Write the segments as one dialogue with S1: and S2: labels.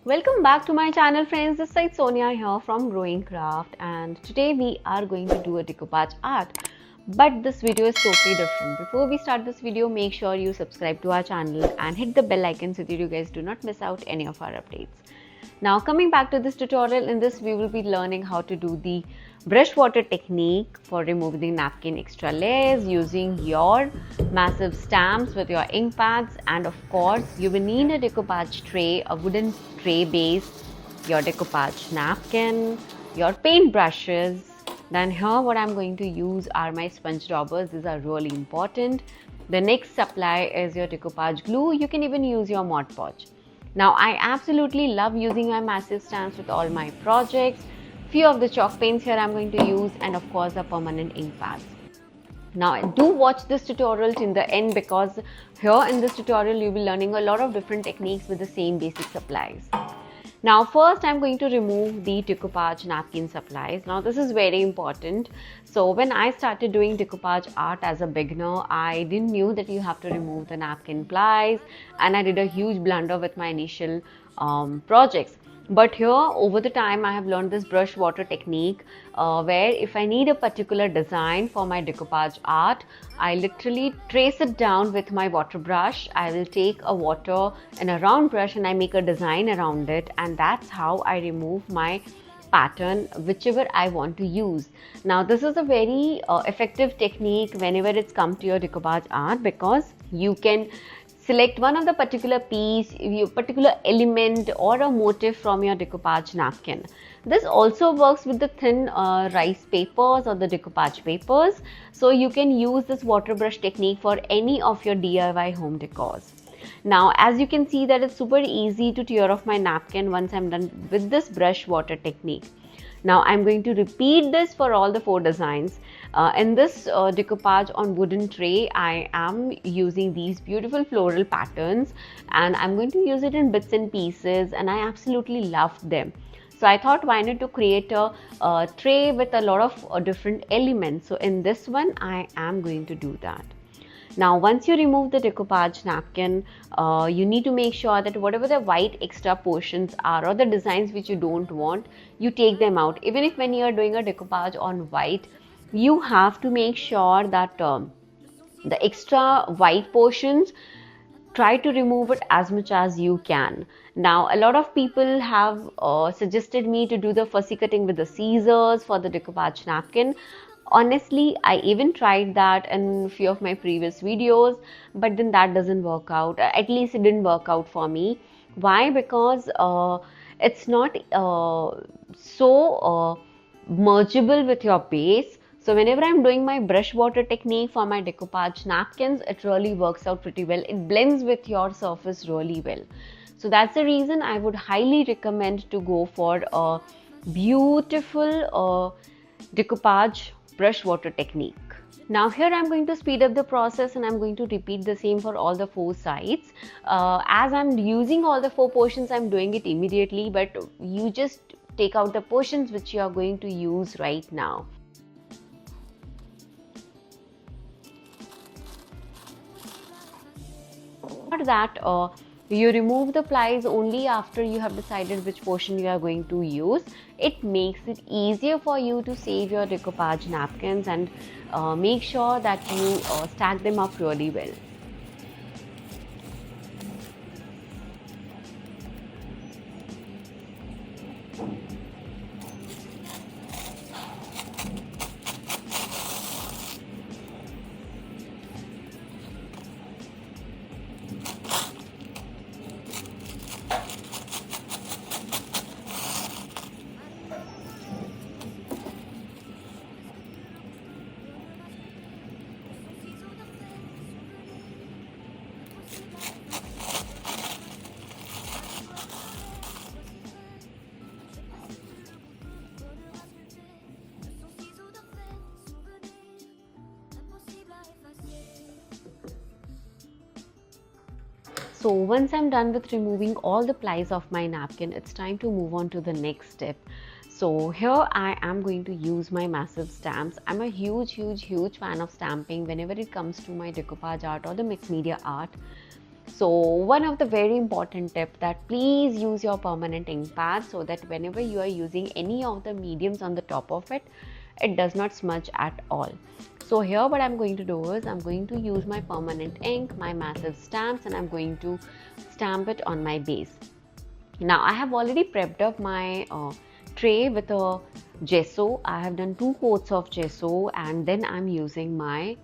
S1: Welcome back to my channel, friends. This is Sonia here from GrowingCraft, and today we are going to do a decoupage art. But this video is totally different. Before we start this video, make sure you subscribe to our channel and hit the bell icon so that you guys do not miss out any of our updates. Now coming back to this tutorial, in this we will be learning how to do the brush water technique for removing the napkin extra layers using your massive stamps with your ink pads, and of course you will need a decoupage tray, a wooden tray base, your decoupage napkin, your paint brushes. Then here what I'm going to use are my sponge daubers. These are really important. The next supply is your decoupage glue. You can even use your Mod Podge. Now I absolutely love using my massive stamps with all my projects. Few of the chalk paints here I'm going to use, and of course the permanent ink pads. Now do watch this tutorial till the end, because here in this tutorial you'll be learning a lot of different techniques with the same basic supplies. Now first I'm going to remove the decoupage napkin supplies. Now this is very important. So when I started doing decoupage art as a beginner, I didn't knew that you have to remove the napkin plies, and I did a huge blunder with my initial projects. But here over the time I have learned this brush water technique where if I need a particular design for my decoupage art, I literally trace it down with my water brush. I will take a water and a round brush and I make a design around it, and that's how I remove my pattern whichever I want to use. Now this is a very effective technique whenever it's come to your decoupage art, because you can select one of the particular piece, your particular element or a motif from your decoupage napkin. This also works with the thin rice papers or the decoupage papers. So you can use this water brush technique for any of your DIY home decors. Now as you can see that it's super easy to tear off my napkin once I'm done with this brush water technique. Now I'm going to repeat this for all the 4 designs. In this decoupage on wooden tray, I am using these beautiful floral patterns, and I'm going to use it in bits and pieces, and I absolutely loved them. So I thought, why not to create a tray with a lot of different elements. So in this one I am going to do that. Now once you remove the decoupage napkin, you need to make sure that whatever the white extra portions are or the designs which you don't want, you take them out. Even if when you are doing a decoupage on white, you have to make sure that the extra white portions, try to remove it as much as you can. Now a lot of people have suggested me to do the fussy cutting with the scissors for the decoupage napkin. Honestly, I even tried that in a few of my previous videos, but then that doesn't work out. At least it didn't work out for me. Why? Because it's not so mergeable with your base. So whenever I'm doing my brush water technique for my decoupage napkins, it really works out pretty well. It blends with your surface really well. So that's the reason I would highly recommend to go for a beautiful decoupage brush water technique. Now here I'm going to speed up the process, and I'm going to repeat the same for all the 4 sides. As I'm using all the 4 portions, I'm doing it immediately, but you just take out the portions which you are going to use right now. For that, you remove the plies only after you have decided which portion you are going to use. It makes it easier for you to save your decoupage napkins, and make sure that you stack them up really well. So once I'm done with removing all the plies of my napkin, it's time to move on to the next step. So here I am going to use my massive stamps. I'm a huge fan of stamping whenever it comes to my decoupage art or the mixed media art. So one of the very important tip that please use your permanent ink pad so that whenever you are using any of the mediums on the top of it, it does not smudge at all. So here what I'm going to do is I'm going to use my permanent ink, my massive stamps, and I'm going to stamp it on my base. Now I have already prepped up my tray with a gesso. I have done 2 coats of gesso and then I'm using my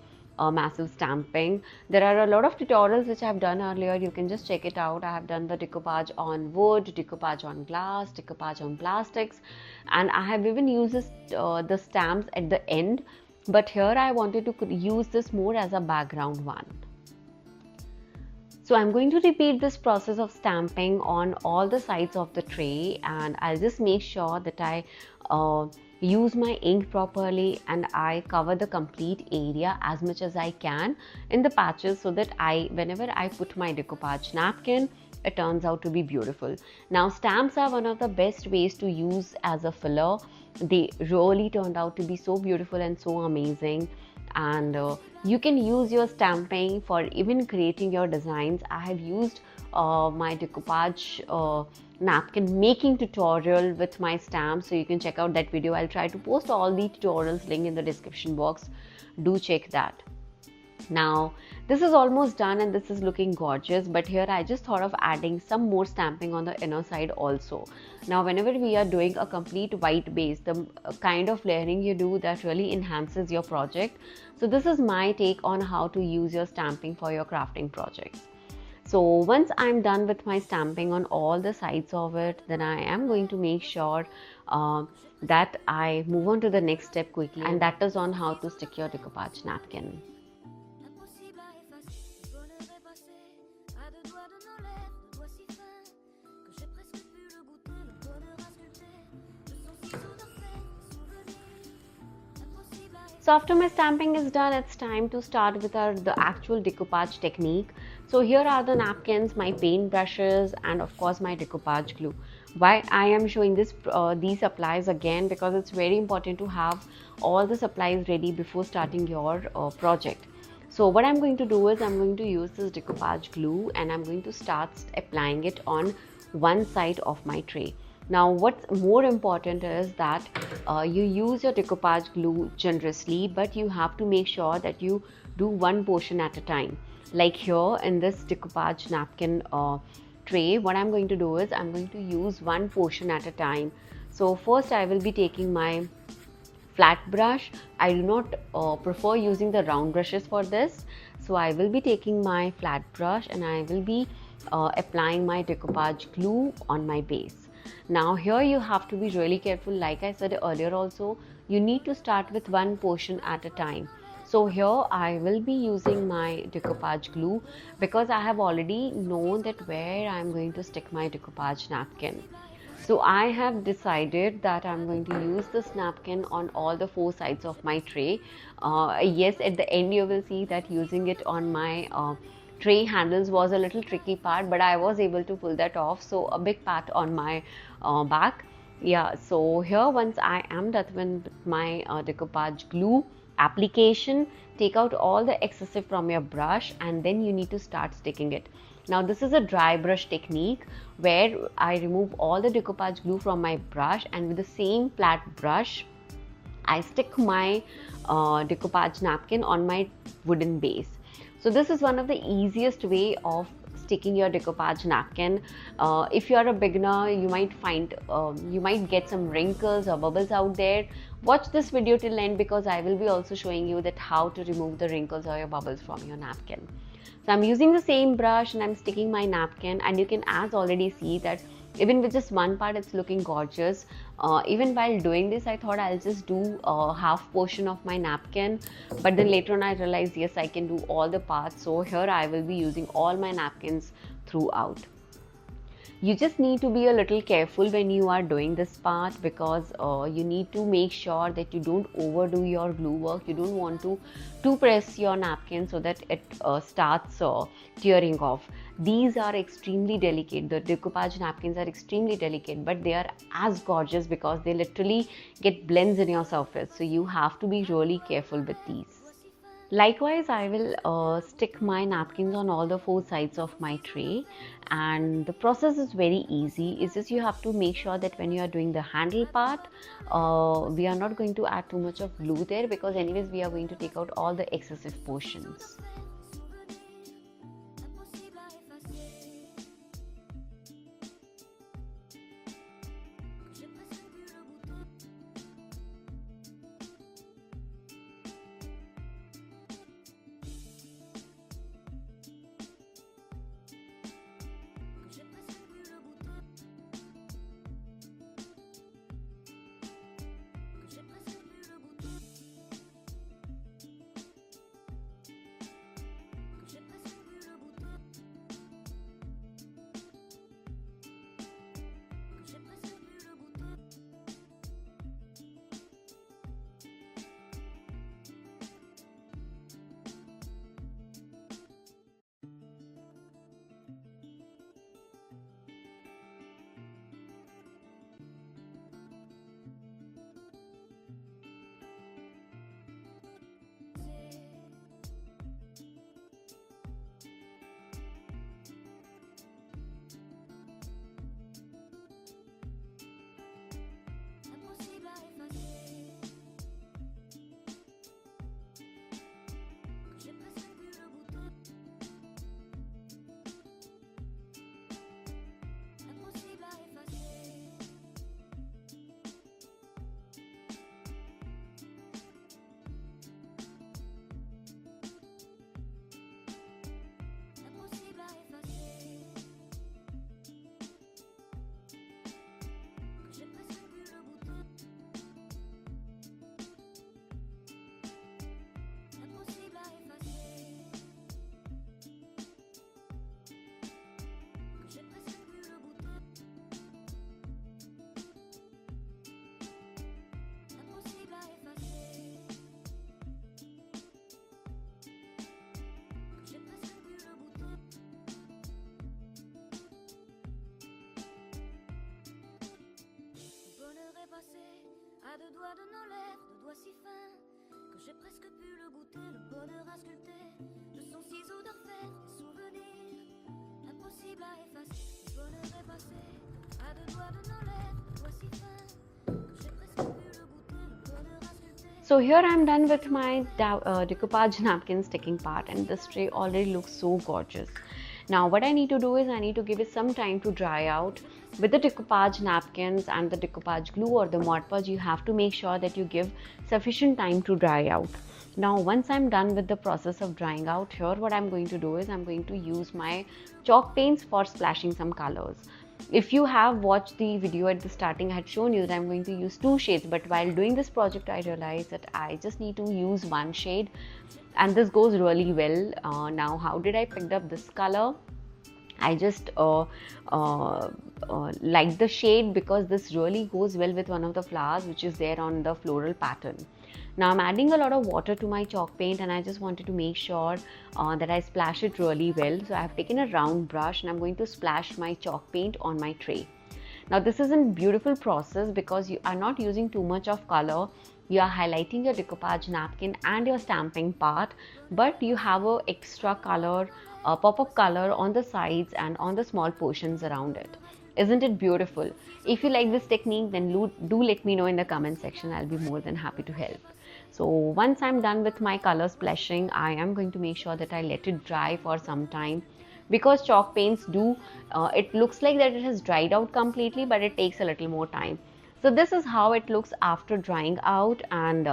S1: massive stamping. There are a lot of tutorials which I have done earlier. You can just check it out. I have done the decoupage on wood, decoupage on glass, decoupage on plastics, and I have even used this, the stamps at the end. But here I wanted to use this more as a background one. So I'm going to repeat this process of stamping on all the sides of the tray, and I'll just make sure that I use my ink properly and I cover the complete area as much as I can in the patches so that whenever I put my decoupage napkin, it turns out to be beautiful. Now stamps are one of the best ways to use as a filler. They really turned out to be so beautiful and so amazing, and you can use your stamping for even creating your designs. I have used my decoupage napkin making tutorial with my stamps, so you can check out that video. I'll try to post all the tutorials link in the description box. Do check that. Now this is almost done and this is looking gorgeous, but here I just thought of adding some more stamping on the inner side also. Now whenever we are doing a complete white base, the kind of layering you do, that really enhances your project. So this is my take on how to use your stamping for your crafting projects. So once I'm done with my stamping on all the sides of it, then I am going to make sure that I move on to the next step quickly, and that is on how to stick your decoupage napkin. So after my stamping is done, it's time to start with the actual decoupage technique. So here are the napkins, my paint brushes, and of course my decoupage glue. Why I am showing these supplies again, because it's very important to have all the supplies ready before starting your project. So what I'm going to do is I'm going to use this decoupage glue and I'm going to start applying it on one side of my tray. Now what's more important is that you use your decoupage glue generously, but you have to make sure that you do one portion at a time. Like here in this decoupage napkin tray, what I'm going to do is I'm going to use one portion at a time. So first I will be taking my flat brush. I do not prefer using the round brushes for this. So I will be taking my flat brush and I will be applying my decoupage glue on my base. Now here you have to be really careful. Like I said earlier also, you need to start with one portion at a time. So here I will be using my decoupage glue because I have already known that where I am going to stick my decoupage napkin. So I have decided that I'm going to use this napkin on all the 4 sides of my tray. Yes, at the end you will see that using it on my tray handles was a little tricky part, but I was able to pull that off. So a big pat on my back. Yeah, so here once I am done with my decoupage glue application, take out all the excessive from your brush and then you need to start sticking it. Now this is a dry brush technique where I remove all the decoupage glue from my brush and with the same flat brush I stick my decoupage napkin on my wooden base. So this is one of the easiest way of sticking your decoupage napkin. If you are a beginner, you might get some wrinkles or bubbles out there. Watch this video till end because I will be also showing you that how to remove the wrinkles or your bubbles from your napkin. So I'm using the same brush and I'm sticking my napkin, and you can as already see that even with just one part it's looking gorgeous. Even while doing this I thought I'll just do a half portion of my napkin, but then later on I realized yes, I can do all the parts. So here I will be using all my napkins throughout. You just need to be a little careful when you are doing this part because you need to make sure that you don't overdo your glue work. You don't want to press your napkin so that it starts tearing off. These are extremely delicate. The decoupage napkins are extremely delicate, but they are as gorgeous because they literally get blends in your surface. So you have to be really careful with these. Likewise, I will stick my napkins on all the four sides of my tray, and the process is very easy. It's just you have to make sure that when you are doing the handle part, we are not going to add too much of glue there, because anyways we are going to take out all the excessive portions.
S2: À deux doigts de nos lèvres, deux doigts si fins que j'ai presque pu le goûter, le bonheur à sculpter de son ciseau d'orfèvre, des souvenirs impossibles à effacer. Le bonheur est passé à deux doigts de nos lèvres, deux doigts si fins que j'ai presque pu le goûter, le bonheur à sculpter.
S1: So here I'm done with my decoupage napkin sticking part, and this tray already looks so gorgeous. Now what I need to do is I need to give it some time to dry out. With the decoupage napkins and the decoupage glue or the Mod Podge, you have to make sure that you give sufficient time to dry out. Now once I'm done with the process of drying out, here what I'm going to do is I'm going to use my chalk paints for splashing some colors. If you have watched the video at the starting, I had shown you that I'm going to use two shades, but while doing this project I realized that I just need to use one shade, and this goes really well. Now how did I pick up this color? I just like the shade because this really goes well with one of the flowers which is there on the floral pattern. Now I'm adding a lot of water to my chalk paint, and I just wanted to make sure that I splash it really well. So I have taken a round brush and I'm going to splash my chalk paint on my tray. Now this is a beautiful process because you are not using too much of color. You are highlighting your decoupage napkin and your stamping part, but you have a extra color, pop-up color on the sides and on the small portions around it. Isn't it beautiful? If you like this technique, then do let me know in the comment section. I'll be more than happy to help. So once I'm done with my color splashing, I am going to make sure that I let it dry for some time, because chalk paints do, it looks like that it has dried out completely, but it takes a little more time. So this is how it looks after drying out, and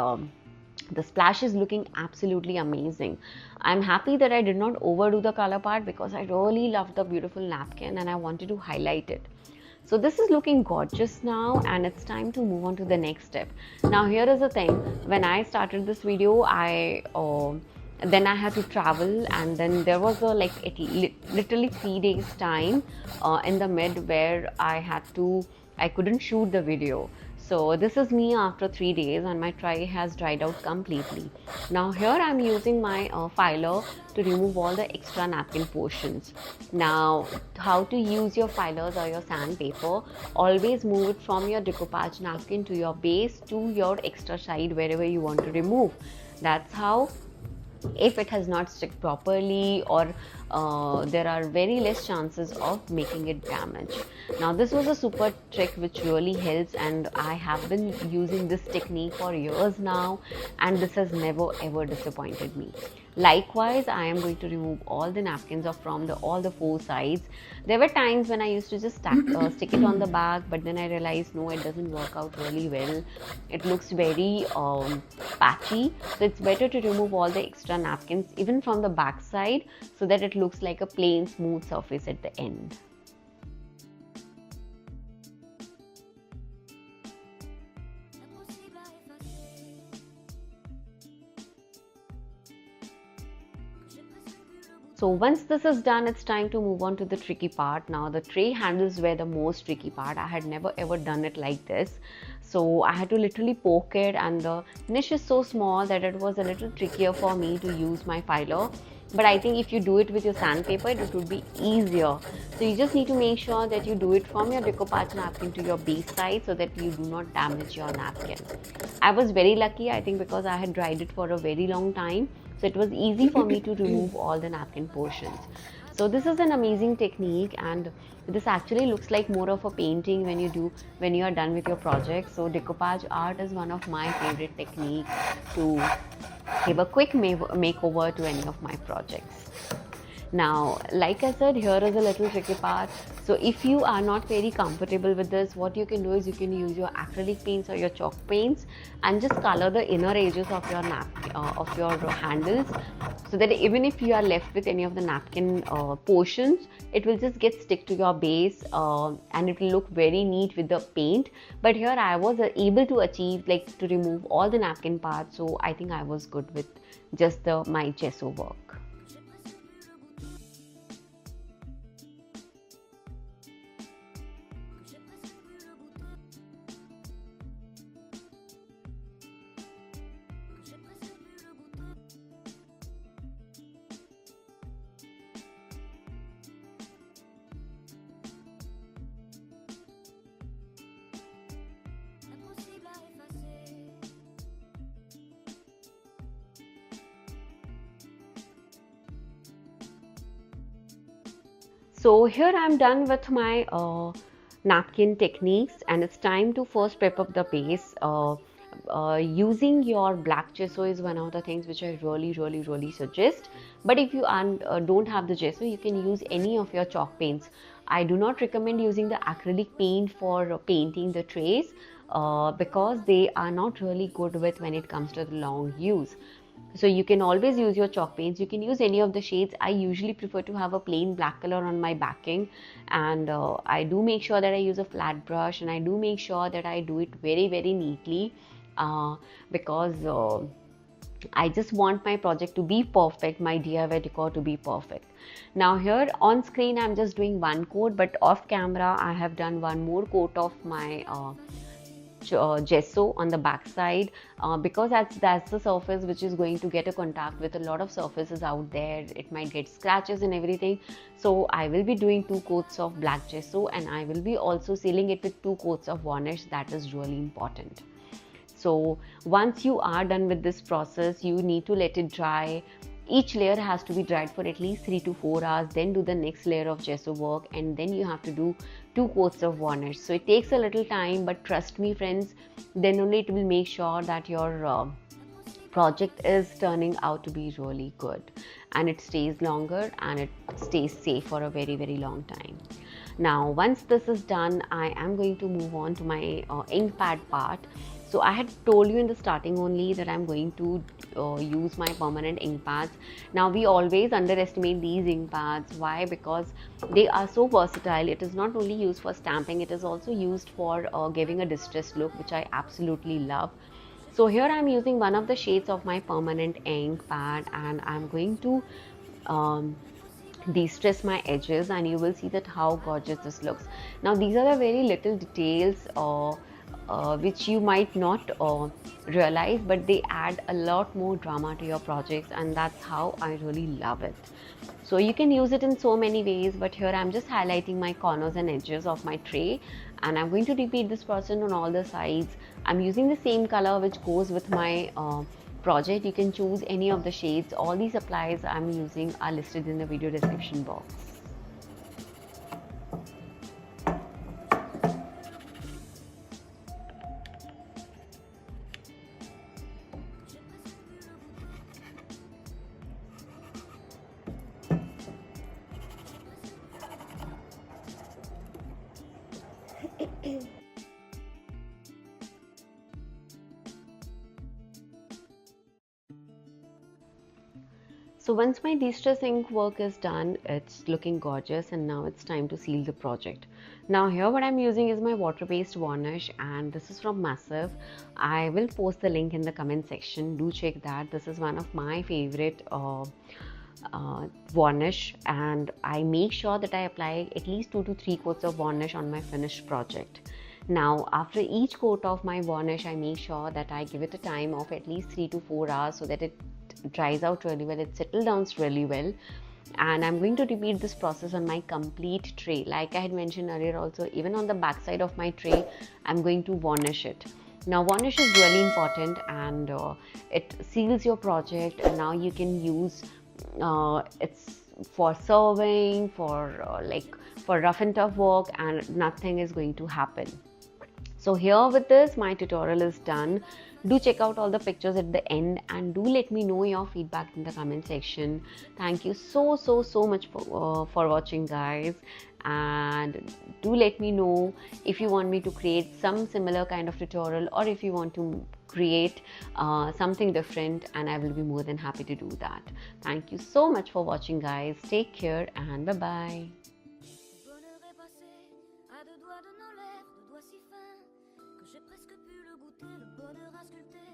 S1: the splash is looking absolutely amazing. I'm happy that I did not overdo the color part because I really loved the beautiful napkin and I wanted to highlight it. So this is looking gorgeous now, and it's time to move on to the next step. Now here is the thing, when I started this video, then I had to travel, and then there was literally 3 days time in the mid where I couldn't shoot the video. So this is me after 3 days, and my tray has dried out completely. Now here I'm using my filer to remove all the extra napkin portions. Now how to use your filers or your sandpaper: always move it from your decoupage napkin to your base to your extra side wherever you want to remove. That's how if it has not stuck properly, or there are very less chances of making it damage. Now this was a super trick which really helps, and I have been using this technique for years now, and this has never ever disappointed me. Likewise, I am going to remove all the napkins from all the four sides. There were times when I used to just stick it on the back, but then I realized no, it doesn't work out really well. It looks very patchy, so it's better to remove all the extra napkins even from the back side, so that it looks like a plain smooth surface at the end. So once this is done, it's time to move on to the tricky part. Now the tray handles were the most tricky part. I had never ever done it like this. So I had to literally poke it, and the niche is so small that it was a little trickier for me to use my filer. But I think if you do it with your sandpaper, it would be easier. So you just need to make sure that you do it from your decoupage napkin to your base side, so that you do not damage your napkin. I was very lucky, I think, because I had dried it for a very long time. So it was easy for me to remove all the napkin portions. So this is an amazing technique, and this actually looks like more of a painting when you are done with your project. So decoupage art is one of my favorite techniques to give a quick makeover to any of my projects. Now, like I said, here is a little tricky part. So if you are not very comfortable with this, what you can do is you can use your acrylic paints or your chalk paints and just color the inner edges of your handles, so that even if you are left with any of the napkin portions, it will just get stick to your base, and it will look very neat with the paint. But here I was able to achieve, like, to remove all the napkin parts, so I think I was good with just my gesso work. So here I'm done with my napkin techniques, and it's time to first prep up the base. Using your black gesso is one of the things which I really suggest. But if you don't have the gesso, you can use any of your chalk paints. I do not recommend using the acrylic paint for painting the trays because they are not really good with when it comes to the long use. So you can always use your chalk paints. You can use any of the shades. I usually prefer to have a plain black color on my backing, and I do make sure that I use a flat brush, and I do make sure that I do it very neatly because I just want my project to be perfect, my DIY decor to be perfect. Now here on screen I'm just doing one coat, but off camera I have done one more coat of my gesso on the back side because that's the surface which is going to get a contact with a lot of surfaces out there. It might get scratches and everything. So I will be doing 2 coats of black gesso, and I will be also sealing it with 2 coats of varnish. That is really important. So once you are done with this process, you need to let it dry. Each layer has to be dried for at least 3 to 4 hours, then do the next layer of gesso work, and then you have to do 2 coats of varnish. So it takes a little time, but trust me friends, then only it will make sure that your project is turning out to be really good, and it stays longer and it stays safe for a very long time. Now once this is done, I am going to move on to my ink pad part. So I had told you in the starting only that I'm going to use my permanent ink pads. Now we always underestimate these ink pads. Why? Because they are so versatile. It is not only used for stamping, it is also used for giving a distressed look, which I absolutely love. So here I'm using one of the shades of my permanent ink pad, and I'm going to de-stress my edges, and you will see that how gorgeous this looks. Now these are the very little details which you might not realize, but they add a lot more drama to your projects, and that's how I really love it. So you can use it in so many ways, but here I'm just highlighting my corners and edges of my tray, and I'm going to repeat this process on all the sides. I'm using the same color which goes with my project, you can choose any of the shades. All these supplies I'm using are listed in the video description box. So once my de-stress ink work is done, it's looking gorgeous, and now it's time to seal the project. Now here what I'm using is my water-based varnish, and this is from Massive. I will post the link in the comment section. Do check that. This is one of my favorite varnish, and I make sure that I apply at least 2 to 3 coats of varnish on my finished project. Now after each coat of my varnish, I make sure that I give it a time of at least 3 to 4 hours so that it dries out really well, it settles down really well. And I'm going to repeat this process on my complete tray. Like I had mentioned earlier also, even on the back side of my tray, I'm going to varnish it. Now varnish is really important, and it seals your project, and now you can use it's for serving, for for rough and tough work, and nothing is going to happen. So here with this, my tutorial is done. Do check out all the pictures at the end, and do let me know your feedback in the comment section. Thank you so much for watching, guys, and do let me know if you want me to create some similar kind of tutorial, or if you want to create something different, and I will be more than happy to do that. Thank you so much for watching, guys. Take care and bye bye.
S2: J'ai presque pu le goûter, le bonheur à sculpter,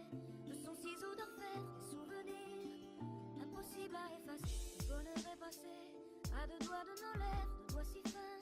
S2: de son ciseau d'orfèvre, des souvenirs impossibles à effacer. Le bonheur est passé à 2 doigts de nos lèvres, 2 doigts si fins